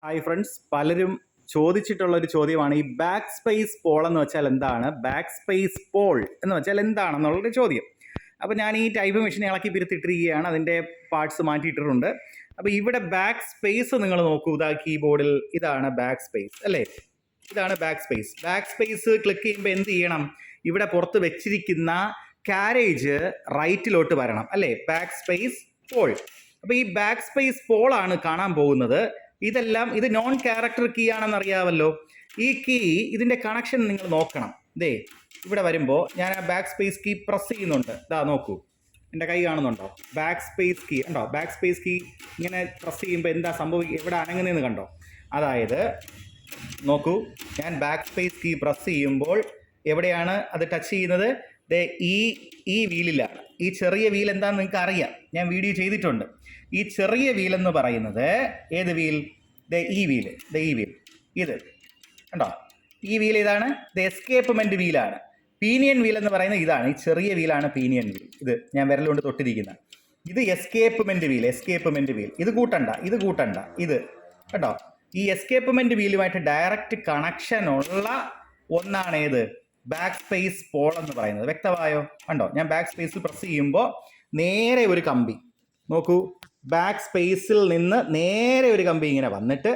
Hi friends, പലരും ചോദിച്ചിട്ടുള്ള ഒരു ചോദ്യമാണ് ഈ ബാക്ക് സ്പേസ് പോൾ എന്ന് വെച്ചാൽ എന്താണ്, ബാക്ക് സ്പേസ് പോൾ എന്ന് വെച്ചാൽ എന്താണെന്നുള്ളൊരു ചോദ്യം. അപ്പോൾ ഞാൻ ഈ ടൈപ്പ് മെഷീൻ ഇളക്കി പിരുത്തിട്ടിരിക്കുകയാണ്, അതിൻ്റെ പാർട്സ് മാറ്റിയിട്ടിട്ടുണ്ട്. അപ്പോൾ ഇവിടെ ബാക്ക് സ്പേസ് നിങ്ങൾ നോക്കൂ, ഇതാ കീബോർഡിൽ ഇതാണ് ബാക്ക് സ്പേസ് അല്ലേ, ഇതാണ് back space. Back space click ചെയ്യുമ്പോൾ എന്ത് ചെയ്യണം, ഇവിടെ പുറത്ത് വെച്ചിരിക്കുന്ന കാരേജ് റൈറ്റിലോട്ട് വരണം അല്ലേ, ബാക്ക് സ്പേസ് പോൾ. അപ്പോൾ ഈ ബാക്ക് സ്പേസ് പോൾ ആണ് കാണാൻ പോകുന്നത്. ഇത് നോൺ ക്യാരക്ടർ കീ ആണെന്ന് അറിയാമല്ലോ. ഈ കീ ഇതിൻ്റെ കണക്ഷൻ നിങ്ങൾ നോക്കണം. ദേ ഇവിടെ വരുമ്പോൾ ഞാൻ ആ ബാക്ക് സ്പേസ് കീ പ്രസ് ചെയ്യുന്നുണ്ട്. ഇതാ നോക്കൂ, എൻ്റെ കൈ കാണുന്നുണ്ടോ, ബാക്ക് സ്പേസ് കീ ഉണ്ടോ, ബാക്ക് സ്പേസ് കീ ഇങ്ങനെ പ്രസ് ചെയ്യുമ്പോൾ എന്താ സംഭവിക്കുക, ഇവിടെ അനങ്ങുന്നതെന്ന് കണ്ടോ. അതായത് നോക്കൂ, ഞാൻ ബാക്ക് സ്പേസ് കീ പ്രസ് ചെയ്യുമ്പോൾ എവിടെയാണ് അത് ടച്ച് ചെയ്യുന്നത്, ദേ ഈ വീലിലാണ്. ഈ ചെറിയ വീൽ എന്താണെന്ന് നിങ്ങൾക്ക് അറിയാം, ഞാൻ വീഡിയോ ചെയ്തിട്ടുണ്ട്. ഈ ചെറിയ വീലെന്ന് പറയുന്നത് ഏത് വീൽ, ഈ വീൽ ഇത് കണ്ടോ, ഈ വീൽ ഇതാണ്, ഇത് എസ്കേപ്പ്മെൻറ്റ് വീലാണ്. പീനിയൻ വീൽ എന്ന് പറയുന്നത് ഇതാണ്, ഈ ചെറിയ വീലാണ് പീനിയൻ വീൽ. ഇത് ഞാൻ വിരലുകൊണ്ട് തൊട്ടിരിക്കുന്ന ഇത് എസ്കേപ്പ്മെൻറ്റ് വീൽ. ഇത് കൂട്ടണ്ട ഇത് കേട്ടോ. ഈ എസ്കേപ്പ്മെൻറ്റ് വീലുമായിട്ട് ഡയറക്റ്റ് കണക്ഷൻ ഉള്ള ഒന്നാണ് ഏത്, ബാക്ക് സ്പേസ് പോൾ എന്ന് പറയുന്നത്. വ്യക്തമായോ? കണ്ടോ, ഞാൻ ബാക്ക് സ്പേസിൽ പ്രസ് ചെയ്യുമ്പോൾ നേരെ ഒരു കമ്പി നോക്കൂ, ബാക്ക് സ്പേസിൽ നിന്ന് നേരെ ഒരു കമ്പി ഇങ്ങനെ വന്നിട്ട്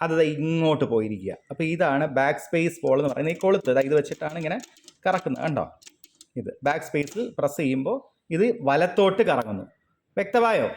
അത് ഇങ്ങോട്ട് പോയിരിക്കുക. അപ്പോൾ ഇതാണ് ബാക്ക് സ്പേസ് പോൾ എന്ന് പറയുന്നത്. ഈ കൊളുത്ത് ഇത് വെച്ചിട്ടാണ് ഇങ്ങനെ കറക്കുന്നത് കണ്ടോ. ഇത് ബാക്ക് സ്പേസിൽ പ്രസ് ചെയ്യുമ്പോൾ ഇത് വലത്തോട്ട് കറങ്ങുന്നു. വ്യക്തമായോ?